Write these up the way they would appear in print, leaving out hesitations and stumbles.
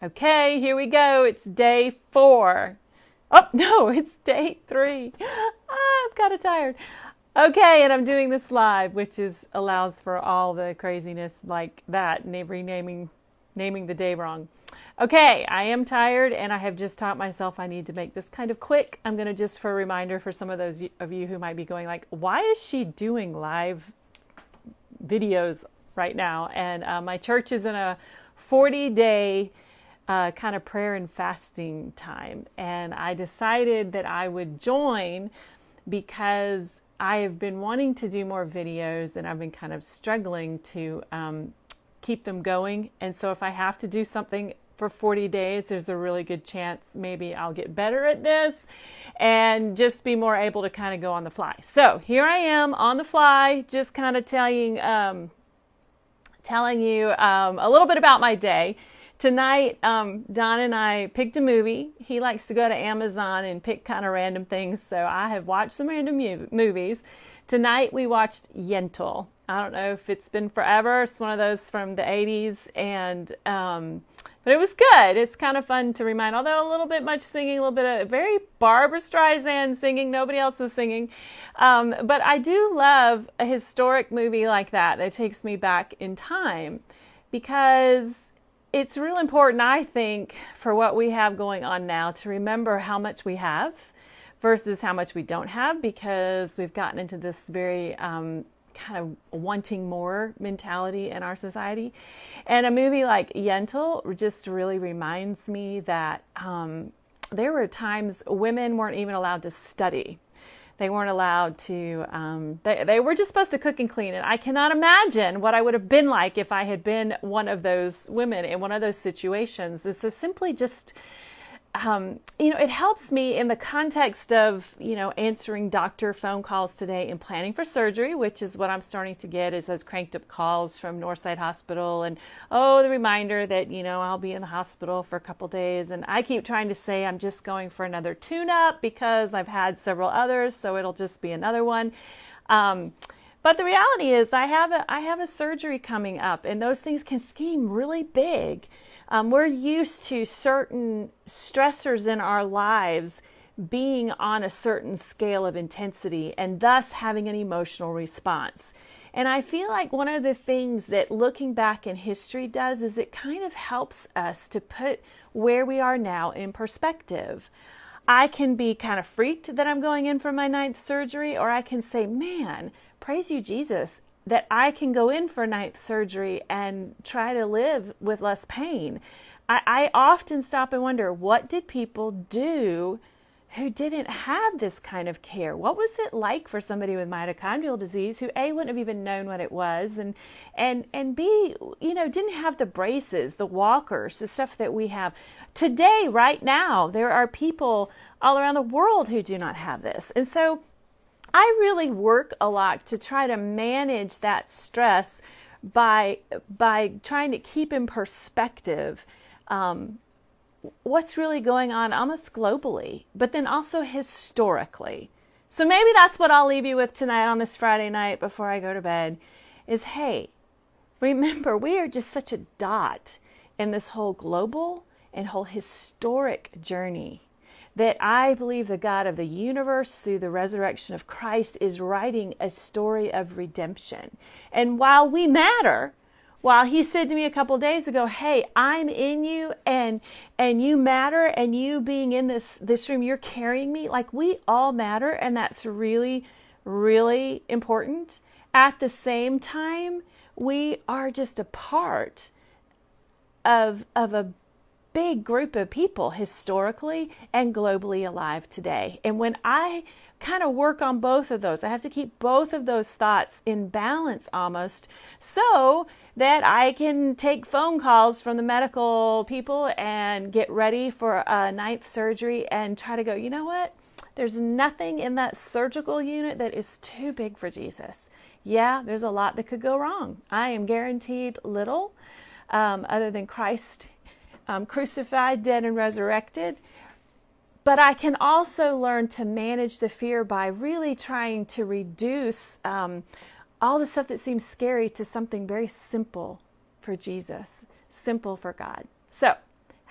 Okay, here we go. It's day 4. Oh, no, it's day 3. I'm kind of tired. Okay, and I'm doing this live, which allows for all the craziness like that, naming the day wrong. Okay, I am tired, and I have just taught myself I need to make this kind of quick. I'm going to just, for a reminder for some of those of you who might be going like, why is she doing live videos right now? And my church is in a 40-day kind of prayer and fasting time. And I decided that I would join because I have been wanting to do more videos and I've been kind of struggling to keep them going. And so if I have to do something for 40 days, there's a really good chance maybe I'll get better at this and just be more able to kind of go on the fly. So here I am on the fly, just kind of telling you a little bit about my day. Tonight, Don and I picked a movie. He likes to go to Amazon and pick kind of random things, so I have watched some random movies. Tonight, we watched Yentl. I don't know if it's been forever. It's one of those from the 80s, but it was good. It's kind of fun to remind, although a little bit much singing, a little bit of very Barbra Streisand singing. Nobody else was singing. But I do love a historic movie like that takes me back in time, because it's real important, I think, for what we have going on now to remember how much we have versus how much we don't have, because we've gotten into this very kind of wanting more mentality in our society. And a movie like Yentl just really reminds me that there were times women weren't even allowed to study. They weren't allowed to, they were just supposed to cook and clean. And I cannot imagine what I would have been like if I had been one of those women in one of those situations. This is simply just, it helps me in the context of, answering doctor phone calls today and planning for surgery, which is what I'm starting to get is those cranked up calls from Northside Hospital. And, the reminder that, I'll be in the hospital for a couple days. And I keep trying to say I'm just going for another tune-up because I've had several others, so it'll just be another one. But the reality is I have a surgery coming up, and those things can seem really big. We're used to certain stressors in our lives being on a certain scale of intensity and thus having an emotional response. And I feel like one of the things that looking back in history does is it kind of helps us to put where we are now in perspective. I can be kind of freaked that I'm going in for my 9th surgery, or I can say, man, praise you, Jesus, that I can go in for 9th surgery and try to live with less pain. I often stop and wonder, what did people do who didn't have this kind of care? What was it like for somebody with mitochondrial disease who A, wouldn't have even known what it was, and B, didn't have the braces, the walkers, the stuff that we have today, right now? There are people all around the world who do not have this. And so I really work a lot to try to manage that stress by trying to keep in perspective what's really going on almost globally, but then also historically. So maybe that's what I'll leave you with tonight on this Friday night before I go to bed is, hey, remember, we are just such a dot in this whole global and whole historic journey that I believe the God of the universe, through the resurrection of Christ, is writing a story of redemption. And while we matter, while he said to me a couple of days ago, hey, I'm in you and you matter, and you being in this room, you're carrying me, like we all matter, and that's really, really important. At the same time, we are just a part of a big group of people historically and globally alive today. And when I kind of work on both of those, I have to keep both of those thoughts in balance almost, so that I can take phone calls from the medical people and get ready for a 9th surgery and try to go, you know what? There's nothing in that surgical unit that is too big for Jesus. Yeah, there's a lot that could go wrong. I am guaranteed little other than Christ crucified, dead, and resurrected. But I can also learn to manage the fear by really trying to reduce all the stuff that seems scary to something very simple for Jesus, simple for God. So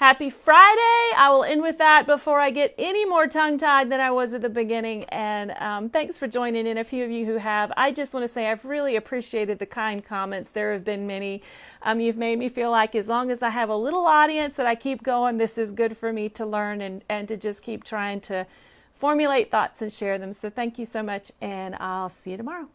Happy Friday. I will end with that before I get any more tongue-tied than I was at the beginning. And thanks for joining in, a few of you who have. I just want to say I've really appreciated the kind comments. There have been many. You've made me feel like as long as I have a little audience that I keep going, this is good for me to learn and to just keep trying to formulate thoughts and share them. So thank you so much, and I'll see you tomorrow.